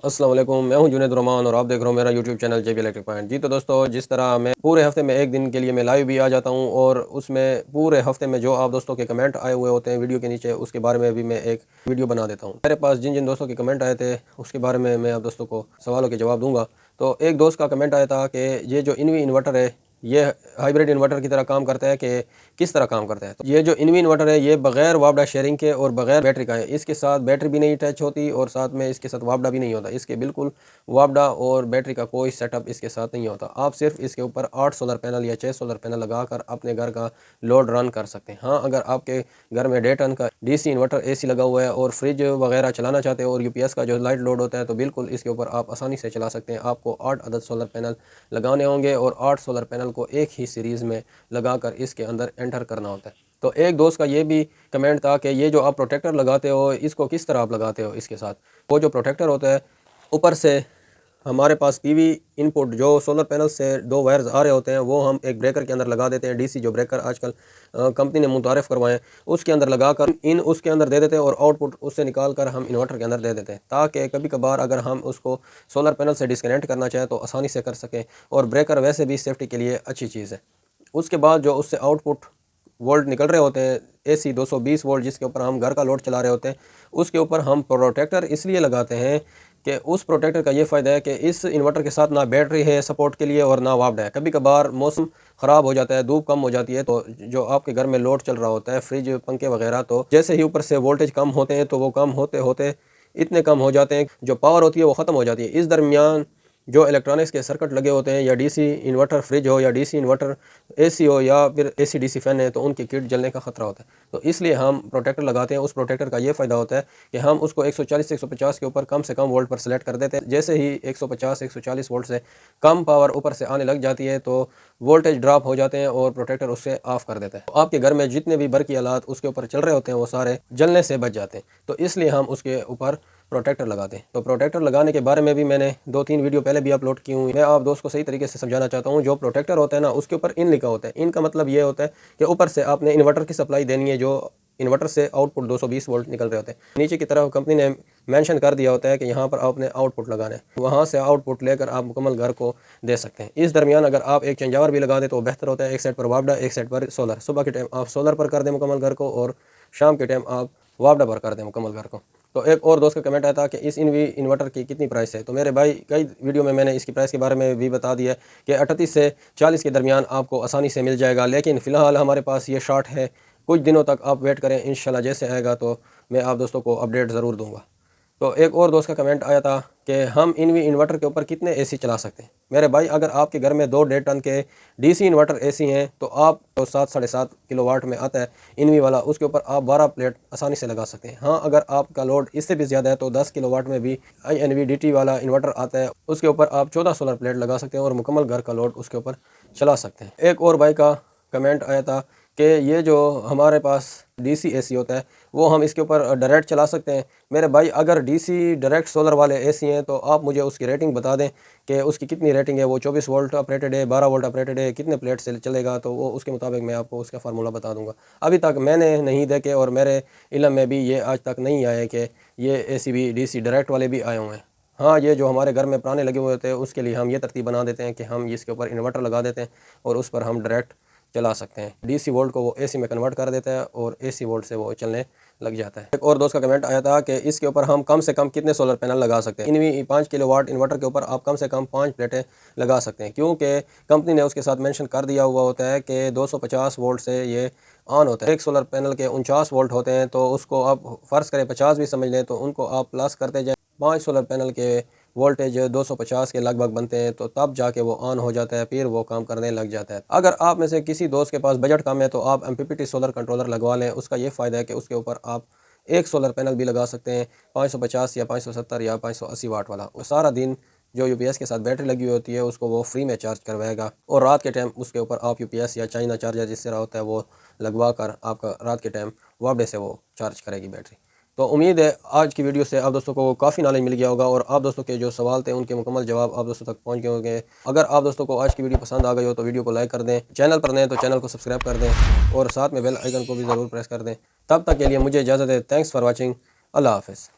السلام علیکم، میں ہوں جنید الرحمان اور آپ دیکھ رہے ہو میرا YouTube channel J B electric point. جی تو دوستو، جس طرح میں پورے ہفتے میں ایک دن کے لیے میں لائیو بھی آ جاتا ہوں اور اس میں پورے ہفتے میں جو آپ دوستوں کے کمنٹ آئے ہوئے ہوتے ہیں ویڈیو کے نیچے، اس کے بارے میں بھی میں ایک ویڈیو بنا دیتا ہوں۔ میرے پاس جن دوستوں کے کمنٹ آئے تھے اس کے بارے میں آپ دوستوں کو سوالوں کے جواب دوں گا۔ تو ایک دوست کا کمنٹ آیا تھا کہ یہ جو انوی انورٹر ہے یہ ہائیبریڈ انورٹر کی طرح کام کرتا ہے کہ کس طرح کام کرتا ہے۔ تو یہ جو انوی انورٹر ہے یہ بغیر وابڈا شیئرنگ کے اور بغیر بیٹری کا ہے۔ اس کے ساتھ بیٹری بھی نہیں اٹیچ ہوتی اور ساتھ میں اس کے ساتھ وابڈا بھی نہیں ہوتا۔ اس کے بالکل وابڈا اور بیٹری کا کوئی سیٹ اپ اس کے ساتھ نہیں ہوتا۔ آپ صرف اس کے اوپر 8 سولر پینل یا 6 سولر پینل لگا کر اپنے گھر کا لوڈ رن کر سکتے ہیں۔ ہاں، اگر آپ کے گھر میں 1.5 ٹن کا ڈی سی انورٹر اے سی لگا ہوا ہے اور فریج وغیرہ چلانا چاہتے ہیں اور یو پی ایس کا جو لائٹ لوڈ ہوتا ہے تو بالکل اس کے اوپر آپ آسانی سے چلا سکتے ہیں۔ آپ کو 8 عدد سولر پینل لگانے ہوں گے اور 8 سولر پینل کو ایک ہی سیریز میں لگا کر اس کے اندر انٹر کرنا ہوتا ہے۔ تو ایک دوست کا یہ بھی کمنٹ تھا کہ یہ جو آپ پروٹیکٹر لگاتے ہو اس کو کس طرح آپ لگاتے ہو اس کے ساتھ۔ وہ جو پروٹیکٹر ہوتا ہے اوپر سے ہمارے پاس پی وی ان پٹ جو سولر پینل سے 2 وائرز آ رہے ہوتے ہیں وہ ہم ایک بریکر کے اندر لگا دیتے ہیں۔ ڈی سی جو بریکر آج کل کمپنی نے متعارف کروائے ہیں اس کے اندر لگا کر اس کے اندر دے دیتے ہیں اور آؤٹ پٹ اس سے نکال کر ہم انورٹر کے اندر دے دیتے ہیں، تاکہ کبھی کبھار اگر ہم اس کو سولر پینل سے ڈسکنیکٹ کرنا چاہیں تو آسانی سے کر سکیں۔ اور بریکر ویسے بھی سیفٹی کے لیے اچھی چیز ہے۔ اس کے بعد جو اس سے آؤٹ پٹ وولٹ نکل رہے ہوتے ہیں اے سی 220 وولٹ جس کے اوپر ہم گھر کا لوڈ چلا رہے ہوتے ہیں، اس کے اوپر ہم پروٹیکٹر اس لیے لگاتے ہیں کہ اس پروٹیکٹر کا یہ فائدہ ہے کہ اس انورٹر کے ساتھ نہ بیٹری ہے سپورٹ کے لیے اور نہ وابڈا ہے۔ کبھی کبھار موسم خراب ہو جاتا ہے، دھوپ کم ہو جاتی ہے تو جو آپ کے گھر میں لوڈ چل رہا ہوتا ہے فریج پنکھے وغیرہ، تو جیسے ہی اوپر سے وولٹیج کم ہوتے ہیں تو وہ کم ہوتے ہوتے اتنے کم ہو جاتے ہیں جو پاور ہوتی ہے وہ ختم ہو جاتی ہے۔ اس درمیان جو الیکٹرانکس کے سرکٹ لگے ہوتے ہیں یا ڈی سی انورٹر فریج ہو یا ڈی سی انورٹر اے سی ہو یا پھر اے سی ڈی سی فین ہے تو ان کی کٹ جلنے کا خطرہ ہوتا ہے۔ تو اس لیے ہم پروٹیکٹر لگاتے ہیں۔ اس پروٹیکٹر کا یہ فائدہ ہوتا ہے کہ ہم اس کو 140 سے 150 کے اوپر کم سے کم وولٹ پر سلیکٹ کر دیتے ہیں۔ جیسے ہی 150 140 وولٹ سے کم پاور اوپر سے آنے لگ جاتی ہے تو وولٹیج ڈراپ ہو جاتے ہیں اور پروٹیکٹر اس سے آف کر دیتا ہے۔ آپ کے گھر میں جتنے بھی برقی آلات اس کے اوپر چل رہے ہوتے ہیں وہ سارے جلنے سے بچ جاتے ہیں۔ تو اس لیے ہم اس کے اوپر پروٹیکٹر لگاتے ہیں۔ تو پروٹیکٹر لگانے کے بارے میں بھی میں نے 2-3 ویڈیو پہلے بھی اپلوڈ کی ہوئی۔ میں آپ دوست کو صحیح طریقے سے سمجھانا چاہتا ہوں۔ جو پروٹیکٹر ہوتا ہے نا اس کے اوپر ان لکھا ہوتا ہے۔ ان کا مطلب یہ ہوتا ہے کہ اوپر سے آپ نے انورٹر کی سپلائی دینی ہے جو انورٹر سے آؤٹ پٹ 220 وولٹ نکل رہے ہوتے ہیں۔ نیچے کی طرف کمپنی نے مینشن کر دیا ہوتا ہے کہ یہاں پر آپ نے آؤٹ پٹ لگانا ہے، وہاں سے آؤٹ پٹ لے کر آپ مکمل گھر کو دے سکتے ہیں۔ اس درمیان اگر آپ ایک چینج اوور بھی لگا دیں تو بہتر ہوتا ہے۔ ایک سائڈ پر وابڈا ایک سائڈ پر سولر۔ صبح کے ٹائم آپ سولر پر کر دیں مکمل گھر کو اور شام کے ٹائم آپ وابڈا پر کر دیں مکمل گھر کو۔ تو ایک اور دوست کا کمنٹ آیا تھا کہ اس انورٹر کی کتنی پرائس ہے۔ تو میرے بھائی کئی ویڈیو میں نے اس کی پرائس کے بارے میں بھی بتا دیا ہے کہ 38 سے 40 کے درمیان آپ کو آسانی سے مل جائے گا، لیکن فی الحال ہمارے پاس یہ شارٹ ہے۔ کچھ دنوں تک آپ ویٹ کریں، انشاءاللہ جیسے آئے گا تو میں آپ دوستوں کو اپڈیٹ ضرور دوں گا۔ تو ایک اور دوست کا کمنٹ آیا تھا کہ ہم انورٹر کے اوپر کتنے اے سی چلا سکتے ہیں۔ میرے بھائی اگر آپ کے گھر میں 2.5 ٹن کے ڈی سی انورٹر اے سی ہیں تو آپ 7-7.5 کلو واٹ میں آتا ہے انوی والا، اس کے اوپر آپ 12 پلیٹ آسانی سے لگا سکتے ہیں۔ ہاں، اگر آپ کا لوڈ اس سے بھی زیادہ ہے تو 10 کلو واٹ میں بھی آئی این وی ڈی ٹی والا انورٹر آتا ہے، اس کے اوپر آپ 14 سولر پلیٹ لگا سکتے ہیں اور مکمل گھر کا لوڈ اس کے اوپر چلا سکتے ہیں۔ ایک اور بھائی کا کمنٹ آیا تھا کہ یہ جو ہمارے پاس ڈی سی اے سی ہوتا ہے وہ ہم اس کے اوپر ڈائریکٹ چلا سکتے ہیں۔ میرے بھائی اگر ڈی سی ڈائریکٹ سولر والے اے سی ہیں تو آپ مجھے اس کی ریٹنگ بتا دیں کہ اس کی کتنی ریٹنگ ہے، وہ 24 وولٹ آپریٹڈ ہے، 12 وولٹ آپریٹڈ ہے، کتنے پلیٹ سے چلے گا، تو وہ اس کے مطابق میں آپ کو اس کا فارمولہ بتا دوں گا۔ ابھی تک میں نے نہیں دیکھے اور میرے علم میں بھی یہ آج تک نہیں آئے کہ یہ اے سی بھی ڈی سی ڈائریکٹ والے بھی آئے ہوئے ہیں۔ ہاں، یہ جو ہمارے گھر میں پرانے لگے ہوئے ہوتے ہیں اس کے لیے ہم یہ ترتیب بنا دیتے ہیں کہ ہم اس کے اوپر انورٹر لگا دیتے ہیں اور اس پر ہم ڈائریکٹ چلا سکتے ہیں۔ ڈی سی وولٹ کو وہ اے سی میں کنورٹ کر دیتا ہے اور اے سی وولٹ سے وہ چلنے لگ جاتا ہے۔ ایک اور دوست کا کمنٹ آیا تھا کہ اس کے اوپر ہم کم سے کم کتنے سولر پینل لگا سکتے ہیں۔ انوی 5 کلو واٹ انورٹر کے اوپر آپ کم سے کم 5 پلیٹیں لگا سکتے ہیں، کیونکہ کمپنی نے اس کے ساتھ مینشن کر دیا ہوا ہوتا ہے کہ 250 وولٹ سے یہ آن ہوتا ہے۔ ایک سولر پینل کے 49 وولٹ ہوتے ہیں تو اس کو آپ فرض کریں 50 بھی سمجھ لیں تو ان کو آپ پلس کرتے جائیں۔ 5 سولر پینل کے وولٹیج 250 کے لگ بھگ بنتے ہیں تو تب جا کے وہ آن ہو جاتا ہے، پھر وہ کام کرنے لگ جاتا ہے۔ اگر آپ میں سے کسی دوست کے پاس بجٹ کم ہے تو آپ M P P T solar controller لگوا لیں۔ اس کا یہ فائدہ ہے کہ اس کے اوپر آپ ایک سولر پینل بھی لگا سکتے ہیں 550 یا 570 یا 580 واٹ والا۔ وہ سارا دن جو یو پی ایس کے ساتھ بیٹری لگی ہوتی ہے اس کو وہ فری میں چارج کروائے گا، اور رات کے ٹائم اس کے اوپر آپ یو پی ایس یا چائنا چارجر جس طرح ہوتا ہے وہ لگوا کر آپ کا رات کے ٹائم وابڈے سے وہ چارج کرے گی بیٹری۔ تو امید ہے آج کی ویڈیو سے آپ دوستوں کو کافی نالج مل گیا ہوگا اور آپ دوستوں کے جو سوال تھے ان کے مکمل جواب آپ دوستوں تک پہنچ گئے ہوں گے۔ اگر آپ دوستوں کو آج کی ویڈیو پسند آ گئی ہو تو ویڈیو کو لائک کر دیں، چینل پر نئے تو چینل کو سبسکرائب کر دیں اور ساتھ میں بیل آئیکن کو بھی ضرور پریس کر دیں۔ تب تک کے لیے مجھے اجازت ہے۔ Thanks for watching. اللہ حافظ۔